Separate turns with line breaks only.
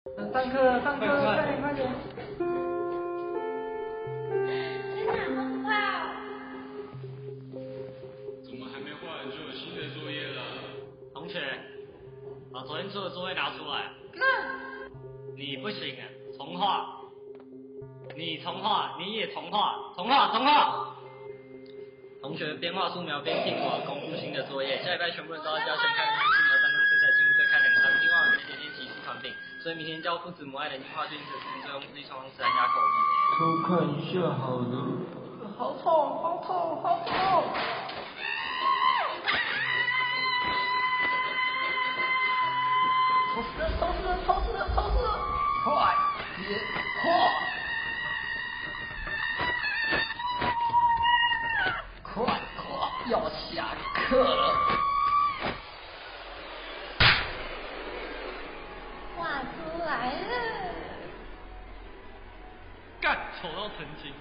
上课了，上课了，快点快点！
天哪，好可怕哦！
怎么还没画完就有新的作业了？
同学，把昨天做的作业拿出来。你不行啊，重画。你重画，你也重画，重画重画。同学边画素描边听我公布新的作业，下礼拜全部人都要交全开冷素描3张色彩进入各开两张，另外每点练习出团饼，所以明天教父子母爱冷静画卷子，最后是一双自然加口误。
偷看一下好了。好痛，好痛，好痛！丑死了，丑死了，丑死了，丑死了！快点画！快画，要下课了。
画出来了。
干，丑到成精。